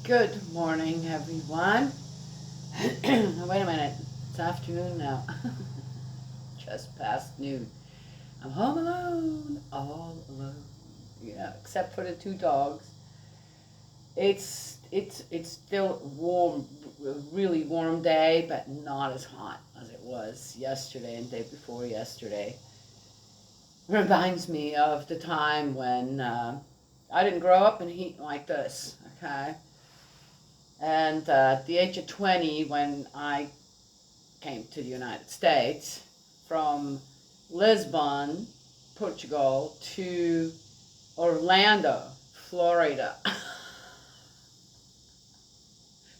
Good morning, everyone. Wait a minute. It's afternoon now. Just past noon. I'm home alone. All alone. Yeah, except for the two dogs. It's still warm, really warm day, but not as hot as it was yesterday and day before yesterday. Reminds me of the time when I didn't grow up in heat like this. Okay. And at the age of 20, when I came to the United States from Lisbon, Portugal, to Orlando, Florida,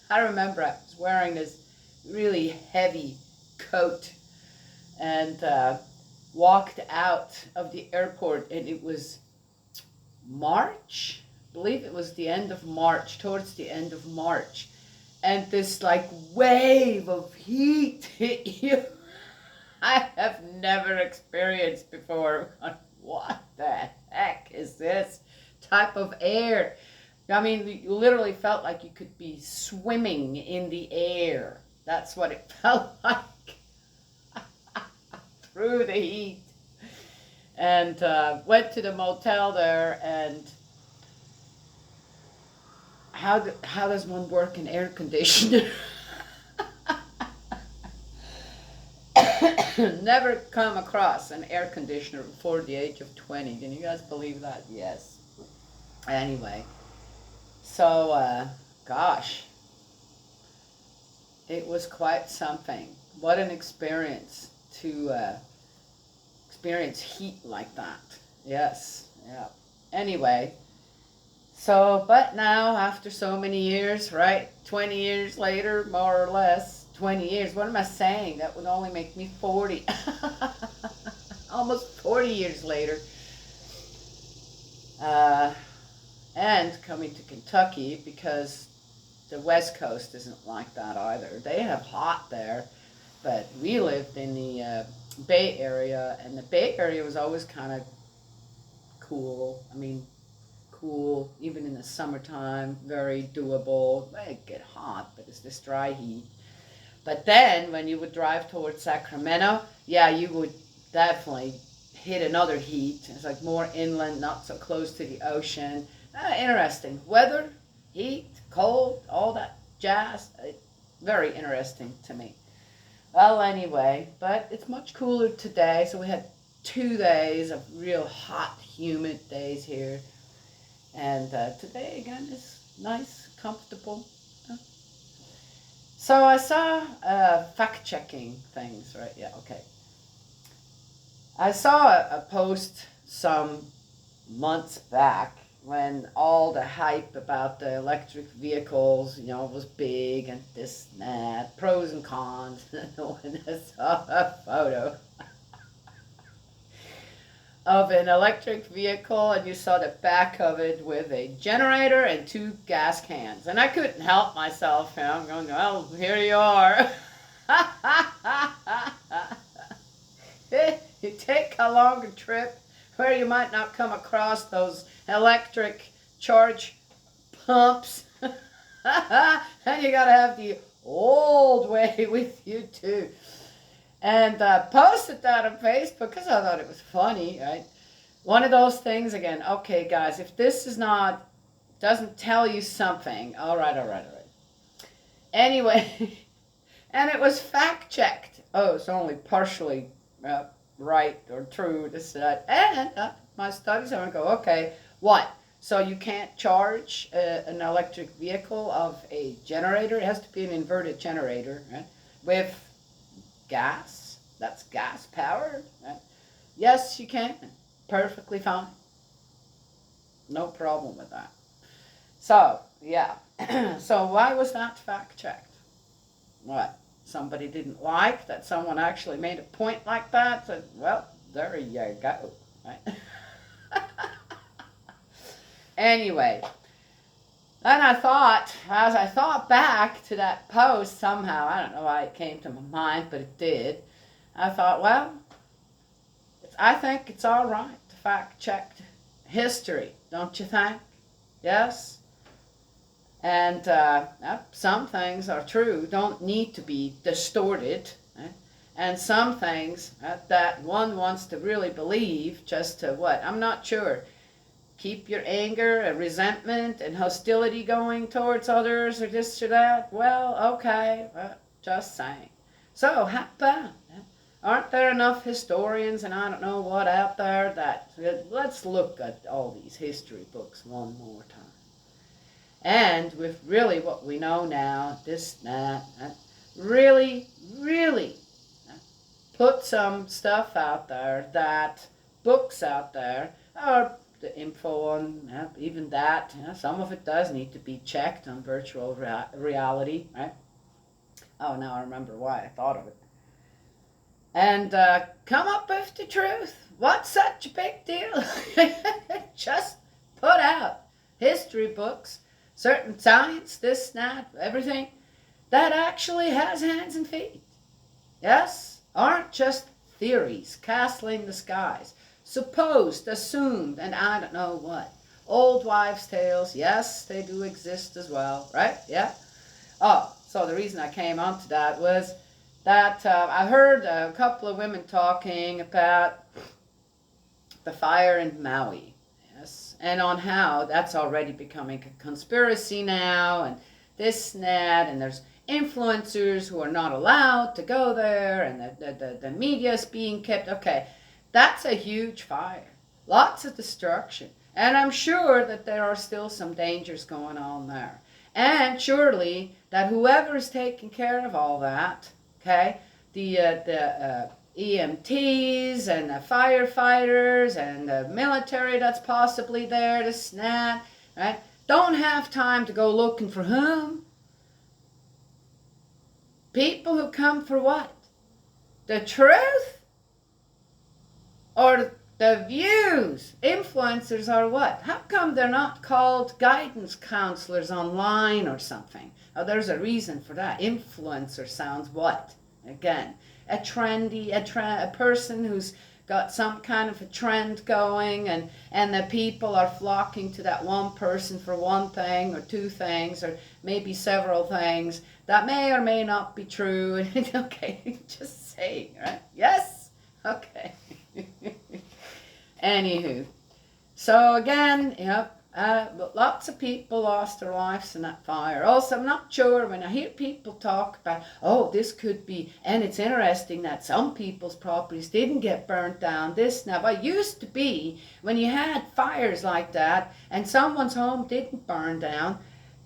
I remember I was wearing this really heavy coat and walked out of the airport, and it was March. I believe it was the end of March, towards the end of March, and this like wave of heat hit you. I have never experienced before. What the heck is this type of air? I mean, you literally felt like you could be swimming in the air. That's what it felt like through the heat. And went to the motel there, and how does one work in air conditioner? Never come across an air conditioner before the age of 20. Can you guys believe that? Yes. Anyway, so gosh, it was quite something. What an experience to experience heat like that. Yes, yeah. Anyway, so, but now, after so many years, right? 20 years later, more or less, 20 years. What am I saying? That would only make me 40. Almost 40 years later. Uh, and coming to Kentucky, because the West Coast isn't like that either. They have hot there, but we lived in the Bay Area, and the Bay Area was always kind of cool. I mean, cool, even in the summertime, very doable. It get hot, but it's this dry heat. But then when you would drive towards Sacramento, yeah, you would definitely hit another heat. It's like more inland, not so close to the ocean. Interesting. Weather, heat, cold, all that jazz. Very interesting to me. Well, anyway, but it's much cooler today. So we had 2 days of real hot, humid days here. And today, again, is nice, comfortable. So I saw fact-checking things, right? Yeah, okay. I saw a post some months back when all the hype about the electric vehicles, was big and this and that, pros and cons. When I saw a photo of an electric vehicle, and you saw the back of it with a generator and two gas cans. And I couldn't help myself. I'm going, well, here you are. You take a longer trip where you might not come across those electric charge pumps. And you got to have the old way with you, too. And posted that on Facebook because I thought it was funny, right? One of those things again. Okay, guys, if this doesn't tell you something, all right. Anyway, and it was fact checked. Oh, it's only partially right or true. This that, and my studies. I go, okay, what? So you can't charge an electric vehicle of a generator. It has to be an inverted generator, right? With gas. That's gas powered. Right? Yes, you can. Perfectly fine. No problem with that. So, yeah. So why was that fact checked? What? Somebody didn't like that someone actually made a point like that? So, well, there you go. Right? Anyway, then as I thought back to that post somehow, I don't know why it came to my mind, but it did. I thought, well, I think it's all right to fact check history, don't you think? Yes? And some things are true, don't need to be distorted. And some things that one wants to really believe, just to what? I'm not sure. Keep your anger and resentment and hostility going towards others or this or that. Well, okay, just saying. So, how about? Aren't there enough historians and I don't know what out there that let's look at all these history books one more time. And with really what we know now, this, that, really, really put some stuff out there, that books out there, or the info on even that, some of it does need to be checked on virtual reality, right? Oh, now I remember why I thought of it. And come up with the truth. What's such a big deal? Just put out history books, certain science, this, that, everything that actually has hands and feet. Yes? Aren't just theories castling the skies, supposed, assumed, and I don't know what. Old wives' tales, yes, they do exist as well, right? Yeah? Oh, so the reason I came onto that was that I heard a couple of women talking about the fire in Maui, yes, and on how that's already becoming a conspiracy now, and this and that, and there's influencers who are not allowed to go there, and the media is being kept. Okay, that's a huge fire, lots of destruction, and I'm sure that there are still some dangers going on there, and surely that whoever is taking care of all that, okay, the EMTs and the firefighters and the military that's possibly there to snap, right, don't have time to go looking for whom? People who come for what? The truth? Or the views? Influencers are what? How come they're not called guidance counselors online or something? Oh, there's a reason for that. Influencer sounds what? Again, a trendy, a person who's got some kind of a trend going, and the people are flocking to that one person for one thing or two things or maybe several things that may or may not be true. Okay, just saying, right? Yes? Okay. Anywho, so again, lots of people lost their lives in that fire. Also, I'm not sure when I hear people talk about, oh, this could be, and it's interesting that some people's properties didn't get burnt down, this now. But it used to be, when you had fires like that, and someone's home didn't burn down,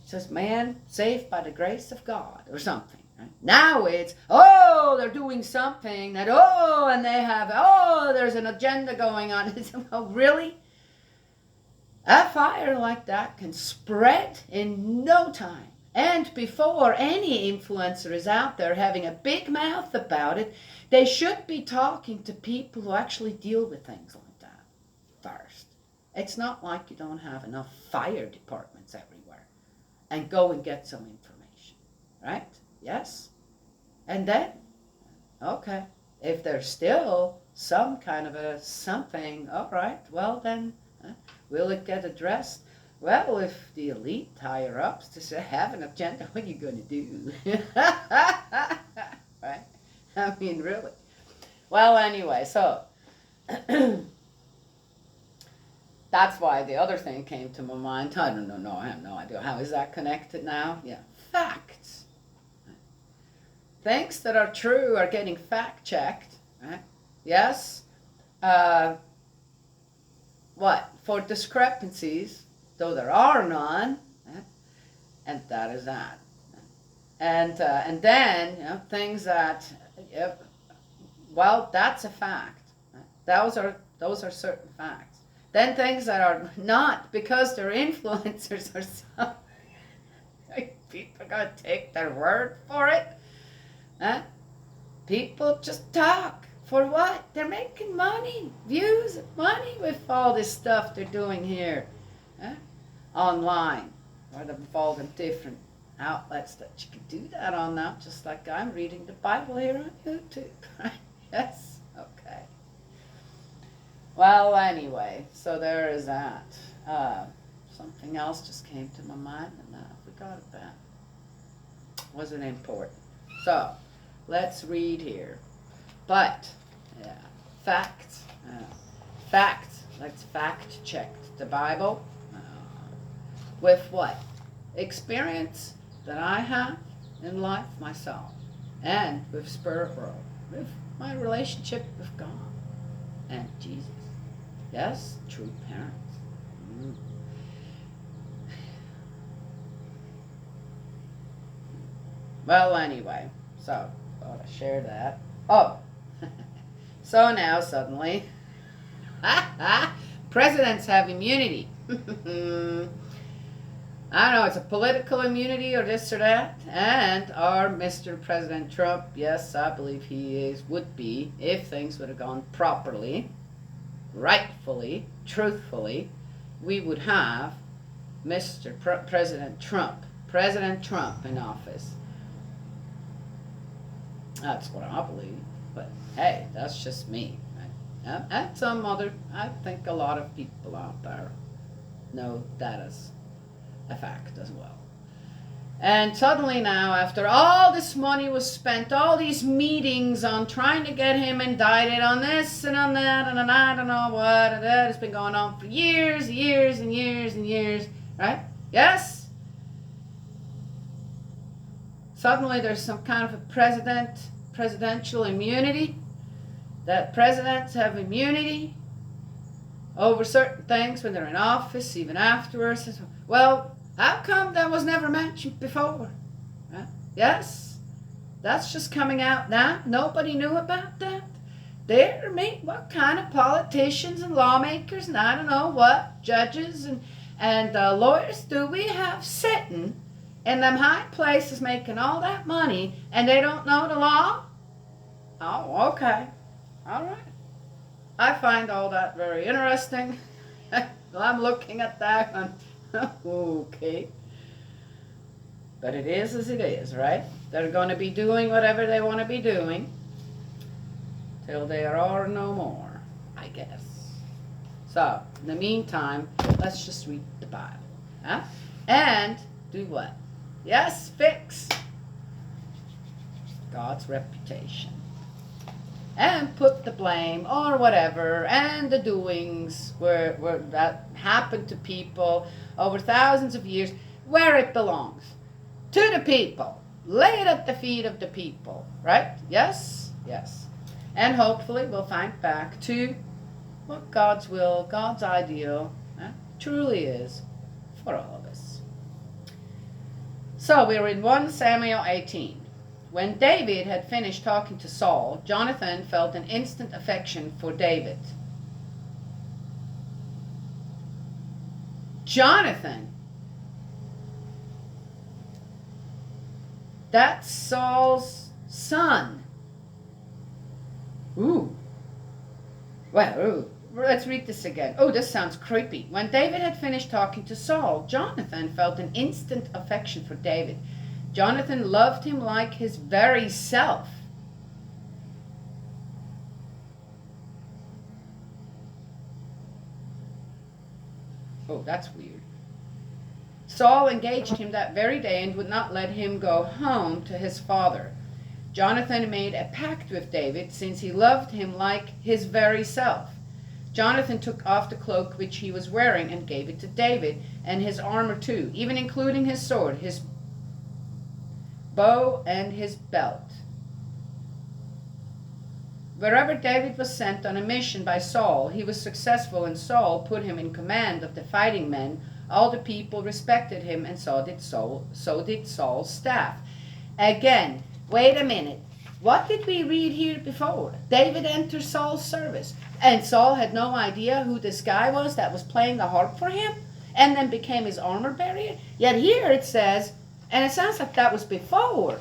it says, man, safe by the grace of God, or something. Right? Now it's, oh, they're doing something, that, oh, and they have, oh, there's an agenda going on. Oh, really? A fire like that can spread in no time. And before any influencer is out there having a big mouth about it, they should be talking to people who actually deal with things like that first. It's not like you don't have enough fire departments everywhere. And go and get some information. Right? Yes? And then, okay, if there's still some kind of a something, all right, well then, will it get addressed? Well, if the elite higher-ups to have an agenda, what are you going to do? Right? I mean, really. Well, anyway, so that's why the other thing came to my mind. I don't know, I have no idea. How is that connected now? Yeah, facts. Things that are true are getting fact-checked. Right? Yes? What? For discrepancies, though there are none, and that is that. And then things that, well, that's a fact. Those are certain facts. Then things that are not, because they're influencers or something. People are gonna take their word for it. People just talk. For what? They're making money, views, money with all this stuff they're doing here, online, or they've all the different outlets that you can do that on now, just like I'm reading the Bible here on YouTube, right? Yes? Okay. Well, anyway, so there is that. Something else just came to my mind, and we forgot that. Wasn't important. So, let's read here. But, yeah, facts. Facts. Let's fact check the Bible. With what? Experience that I have in life myself. And with spirit world. With my relationship with God and Jesus. Yes, true parents. Well, anyway, so thought I'd share that. Oh, so now suddenly, presidents have immunity. I don't know, it's a political immunity or this or that. And our Mr. President Trump, yes, I believe he would be, if things would have gone properly, rightfully, truthfully, we would have Mr. President Trump in office. That's what I believe. But hey, that's just me. Right? And some other, I think a lot of people out there know that as a fact as well. And suddenly now, after all this money was spent, all these meetings on trying to get him indicted on this and on that and on I don't know what, and that has been going on for years and years, right? Yes? Suddenly there's some kind of a presidential immunity, that presidents have immunity over certain things when they're in office, even afterwards. Well, how come that was never mentioned before? Huh? Yes? That's just coming out now? Nobody knew about that? Dear me, what kind of politicians and lawmakers and I don't know what, judges and lawyers do we have sitting in them high places making all that money and they don't know the law? Oh, okay. All right. I find all that very interesting. I'm looking at that and okay. But it is as it is, right? They're going to be doing whatever they want to be doing till they are no more, I guess. So, in the meantime, let's just read the Bible. Huh? And do what? Yes, fix God's reputation. And put the blame or whatever and the doings where that happened to people over thousands of years where it belongs. To the people. Lay it at the feet of the people. Right? Yes? Yes. And hopefully we'll find back to what God's will, God's ideal truly is for all of us. So we're in 1 Samuel 18. When David had finished talking to Saul, Jonathan felt an instant affection for David. Jonathan? That's Saul's son. Ooh. Well, ooh. Let's read this again. Oh, this sounds creepy. When David had finished talking to Saul, Jonathan felt an instant affection for David. Jonathan loved him like his very self. Oh, that's weird. Saul engaged him that very day and would not let him go home to his father. Jonathan made a pact with David since he loved him like his very self. Jonathan took off the cloak which he was wearing and gave it to David, and his armor too, even including his sword, his bow, and his belt. Wherever David was sent on a mission by Saul, he was successful, and Saul put him in command of the fighting men. All the people respected him, and so did Saul's staff. Again, wait a minute. What did we read here before? David entered Saul's service, and Saul had no idea who this guy was that was playing the harp for him, and then became his armor bearer. Yet here it says, and it sounds like that was before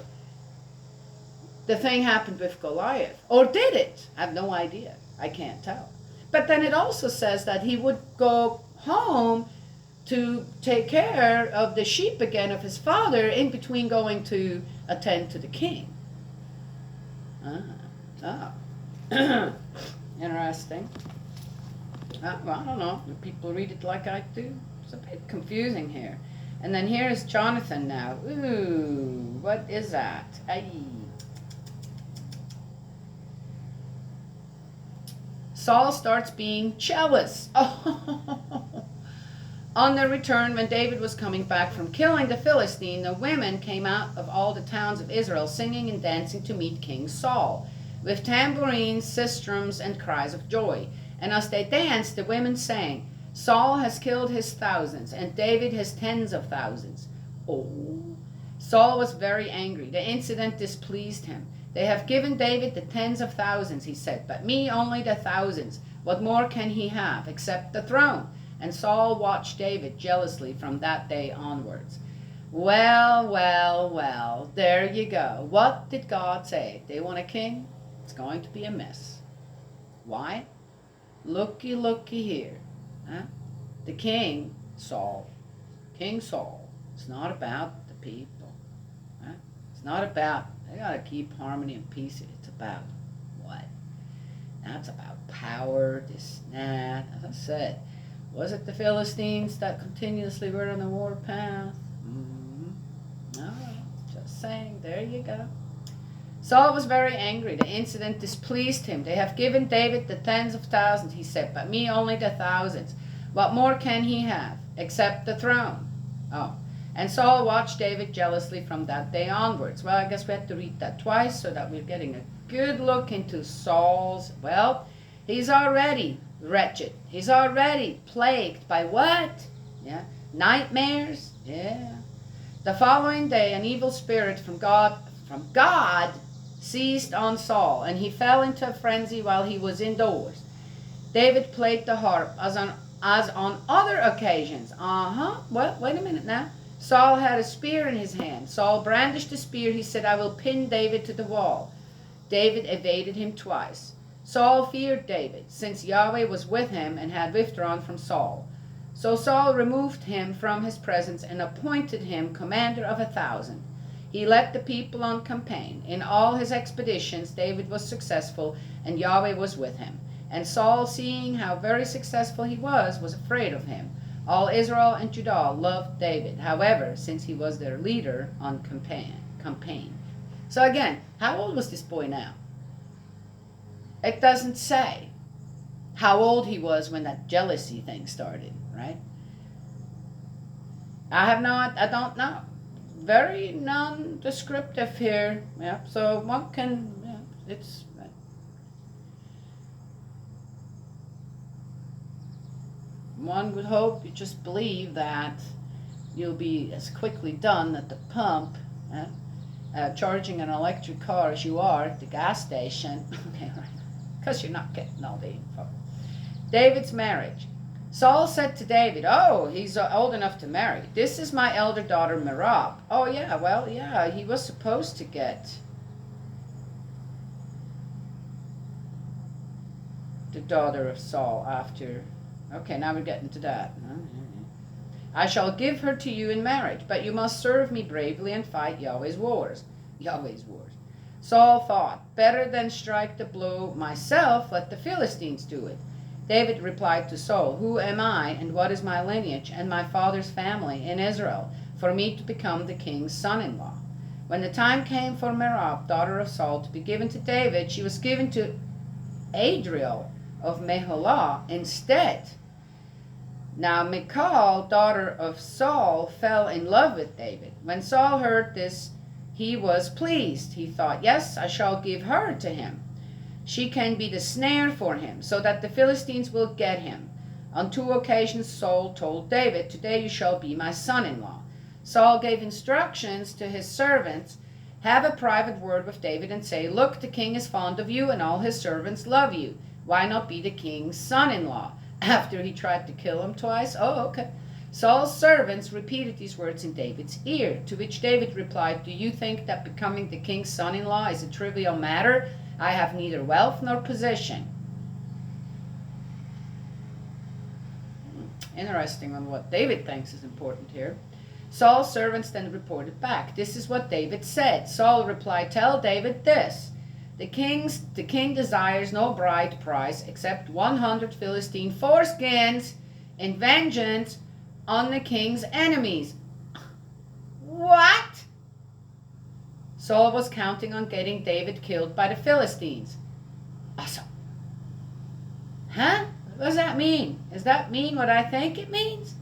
the thing happened with Goliath. Or did it? I have no idea. I can't tell. But then it also says that he would go home to take care of the sheep again of his father in between going to attend to the king. Interesting. Well, I don't know. Do people read it like I do? It's a bit confusing here. And then here's Jonathan now. Ooh, what is that? Aye. Saul starts being jealous. Oh. On their return, when David was coming back from killing the Philistine, the women came out of all the towns of Israel singing and dancing to meet King Saul, with tambourines, sistrums, and cries of joy. And as they danced, the women sang, Saul has killed his thousands, and David his tens of thousands. Oh. Saul was very angry. The incident displeased him. They have given David the tens of thousands, he said, but me only the thousands. What more can he have except the throne? And Saul watched David jealously from that day onwards. Well, well, well, there you go. What did God say? They want a king? It's going to be a mess. Why? Looky, looky here. Huh? The king, Saul, King Saul, it's not about the people. Huh? It's not about, they got to keep harmony and peace. It's about what? That's about power, this, that. As I said, was it the Philistines that continuously were on the warpath? No, just saying, there you go. Saul was very angry. The incident displeased him. They have given David the tens of thousands, he said, but me only the thousands. What more can he have except the throne? Oh, and Saul watched David jealously from that day onwards. Well, I guess we have to read that twice so that we're getting a good look into Saul's, well, he's already wretched. He's already plagued by what? Yeah, nightmares. Yeah. The following day, an evil spirit from God seized on Saul, and he fell into a frenzy while he was indoors. David played the harp as on other occasions. Well, wait a minute now. Saul had a spear in his hand. Saul brandished the spear. He said, I will pin David to the wall. David evaded him twice. Saul feared David, since Yahweh was with him and had withdrawn from Saul. So Saul removed him from his presence and appointed him commander of 1,000. He led the people on campaign. In all his expeditions, David was successful, and Yahweh was with him. And Saul, seeing how very successful he was afraid of him. All Israel and Judah loved David, however, since he was their leader on campaign. So again, how old was this boy now? It doesn't say how old he was when that jealousy thing started, right? I don't know. Very non-descriptive here. Yeah, so one can, yeah, it's, one would hope, you just believe that you'll be as quickly done at the pump, charging an electric car as you are at the gas station. Okay, right. Because you're not getting all the info. David's marriage. Saul said to David, oh, he's old enough to marry. This is my elder daughter, Merab. Oh, yeah, well, yeah, he was supposed to get the daughter of Saul after. Okay, now we're getting to that. I shall give her to you in marriage, but you must serve me bravely and fight Yahweh's wars. Yahweh's wars. Saul thought, better than strike the blow myself, let the Philistines do it. David replied to Saul, who am I, and what is my lineage, and my father's family in Israel, for me to become the king's son-in-law? When the time came for Merab, daughter of Saul, to be given to David, she was given to Adriel of Meholah instead. Now Michal, daughter of Saul, fell in love with David. When Saul heard this, he was pleased. He thought, yes, I shall give her to him. She can be the snare for him, so that the Philistines will get him. On 2 occasions Saul told David, today you shall be my son-in-law. Saul gave instructions to his servants, have a private word with David and say, look, the king is fond of you and all his servants love you. Why not be the king's son-in-law? After he tried to kill him twice? Oh, okay. Saul's servants repeated these words in David's ear, to which David replied, do you think that becoming the king's son-in-law is a trivial matter? I have neither wealth nor position. Interesting on what David thinks is important here. Saul's servants then reported back. This is what David said. Saul replied, tell David this. The king desires no bride price except 100 Philistine foreskins in vengeance on the king's enemies. What? Saul was counting on getting David killed by the Philistines. Awesome. Huh? What does that mean? Does that mean what I think it means?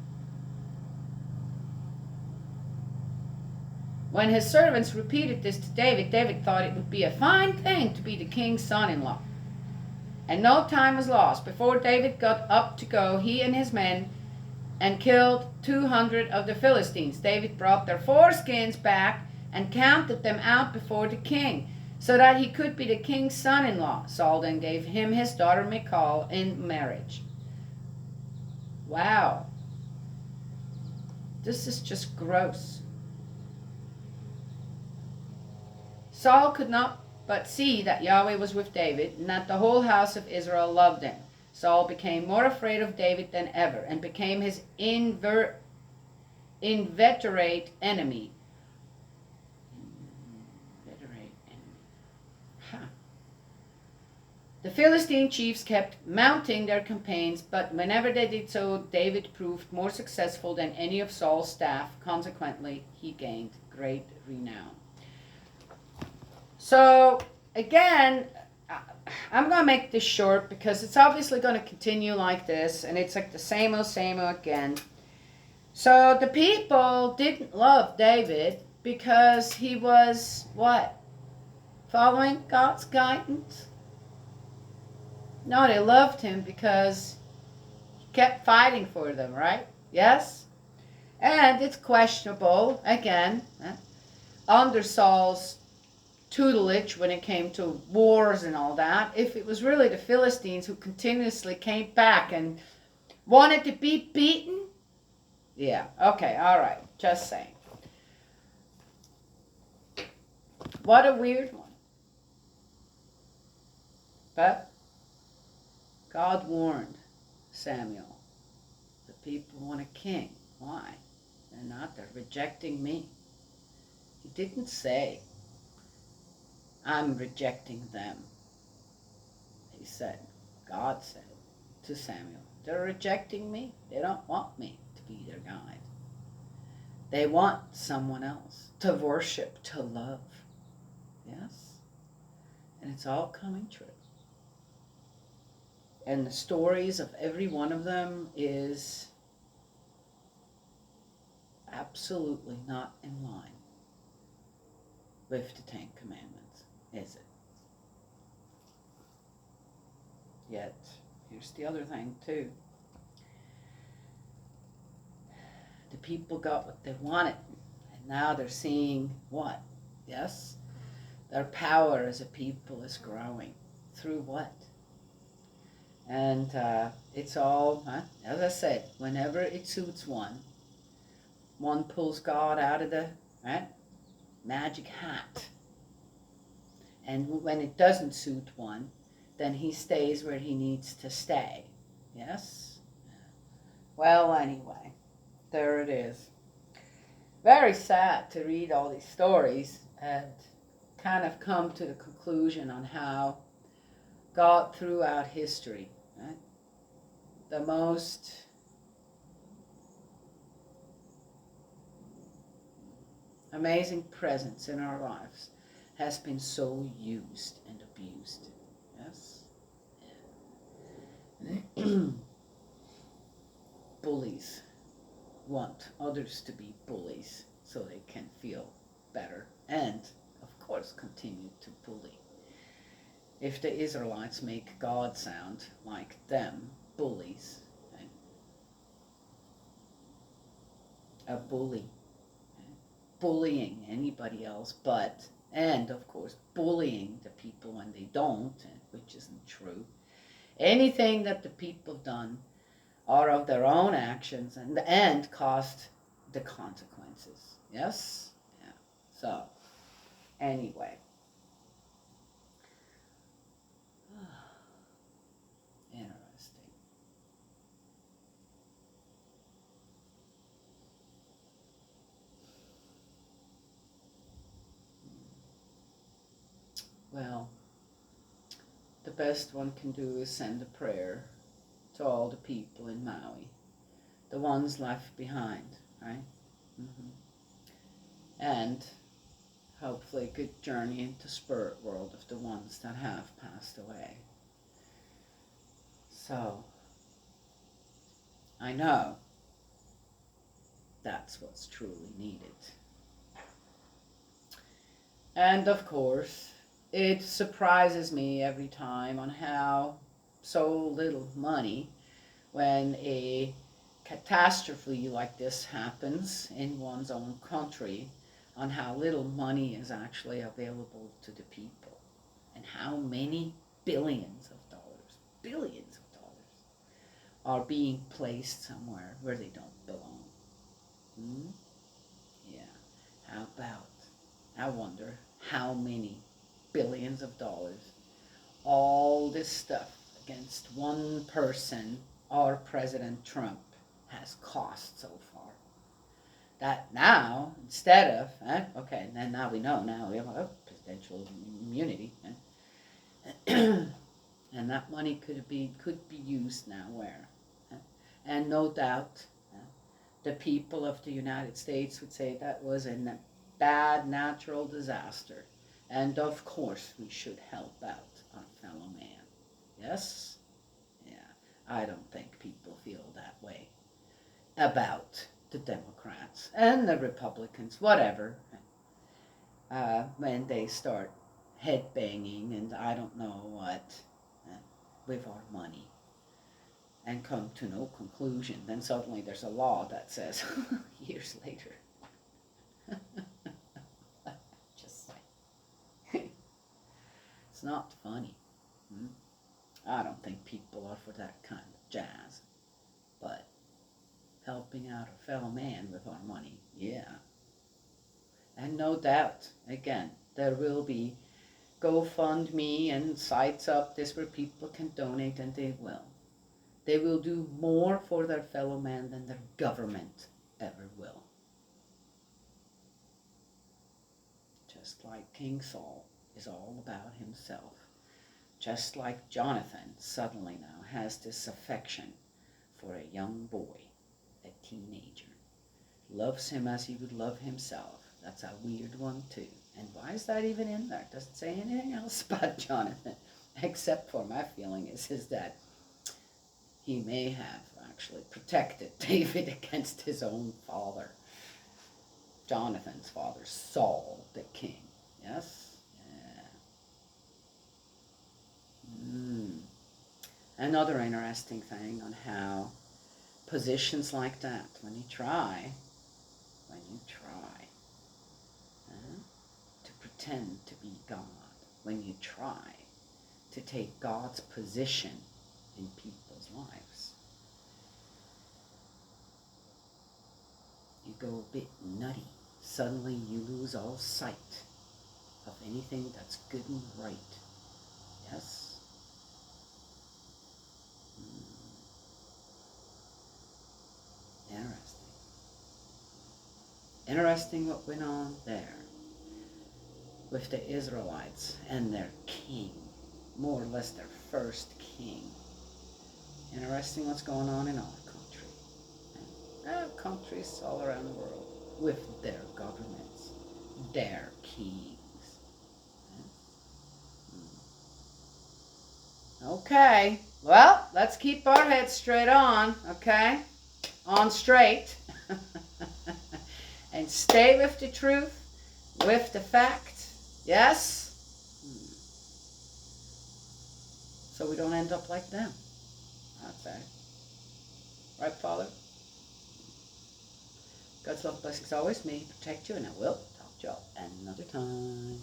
When his servants repeated this to David, David thought it would be a fine thing to be the king's son-in-law. And no time was lost. Before David got up to go, he and his men and killed 200 of the Philistines. David brought their foreskins back and counted them out before the king, so that he could be the king's son-in-law. Saul then gave him his daughter Michal in marriage. Wow. This is just gross. Saul could not but see that Yahweh was with David, and that the whole house of Israel loved him. Saul became more afraid of David than ever, and became his inveterate enemy. The Philistine chiefs kept mounting their campaigns, but whenever they did so, David proved more successful than any of Saul's staff. Consequently, he gained great renown. So, again, I'm going to make this short because it's obviously going to continue like this, and it's like the same old again. So, the people didn't love David because he was, what? Following God's guidance? No, they loved him because he kept fighting for them, right? Yes? And it's questionable, again, under Saul's tutelage when it came to wars and all that, if it was really the Philistines who continuously came back and wanted to be beaten. Yeah, okay, all right, just saying. What a weird one. But God warned Samuel, the people want a king. Why? They're not. They're rejecting me. He didn't say, I'm rejecting them. He said, God said to Samuel, they're rejecting me. They don't want me to be their guide. They want someone else to worship, to love. Yes? And it's all coming true. And the stories of every one of them is absolutely not in line with the Ten Commandments, is it? Yet, here's the other thing too. The people got what they wanted, and now they're seeing what? Yes? Their power as a people is growing. Through what? And it's all, as I said, whenever it suits one pulls God out of the magic hat. And when it doesn't suit one, then he stays where he needs to stay. Yes? Well, anyway, there it is. Very sad to read all these stories and kind of come to the conclusion on how God throughout history, the most amazing presence in our lives has been so used and abused. Yes? Bullies want others to be bullies so they can feel better and, of course, continue to bully. If the Israelites make God sound like them, bullies, a bully, bullying anybody else but, and of course bullying the people when they don't, which isn't true. Anything that the people have done are of their own actions and cost the consequences. Yes? Yeah. So, anyway. Interesting. Well, the best one can do is send a prayer to all the people in Maui, the ones left behind, right? and hopefully a good journey into spirit world of the ones that have passed away. So, I know that's what's truly needed. And of course, it surprises me every time on how so little money, when a catastrophe like this happens in one's own country, on how little money is actually available to the people, and how many billions of dollars, are being placed somewhere where they don't belong. Hmm? Yeah. How about, I wonder how many billions of dollars all this stuff against one person, our President Trump, has cost so far. That now, instead of, okay, and then now we know, now we have presidential immunity, and that money could be used now where, and no doubt, the people of the United States would say that was a bad natural disaster, and of course we should help out our fellow man. Yes? Yeah. I don't think people feel that way about the Democrats and the Republicans, whatever, when they start headbanging and I don't know what with our money and come to no conclusion. Then suddenly there's a law that says, years later, just like, it's not funny. I don't think people are for that kind of jazz. But helping out a fellow man with our money, yeah. And no doubt, again, there will be GoFundMe and sites up this where people can donate, and they will. They will do more for their fellow man than their government ever will. Just like King Saul is all about himself. Just like Jonathan suddenly now has this affection for a young boy, a teenager. Loves him as he would love himself. That's a weird one too. And why is that even in there? It doesn't say anything else about Jonathan, except for my feeling is that he may have actually protected David against his own father. Jonathan's father, Saul the king. Yes? Yeah. Another interesting thing on how positions like that, when you try to pretend to be God, when you try to take God's position in people's lives, you go a bit nutty. Suddenly you lose all sight of anything that's good and right. Yes? Interesting. Interesting what went on there with the Israelites and their king, more or less their first king. Interesting what's going on in our country. And countries all around the world with their governments, their kings. Okay, well, let's keep our heads straight on, okay? On straight. And stay with the truth, with the fact, yes? So we don't end up like them. That's right. Right, Father? God's love, blessings always. May He protect you, and I will talk to you all another time.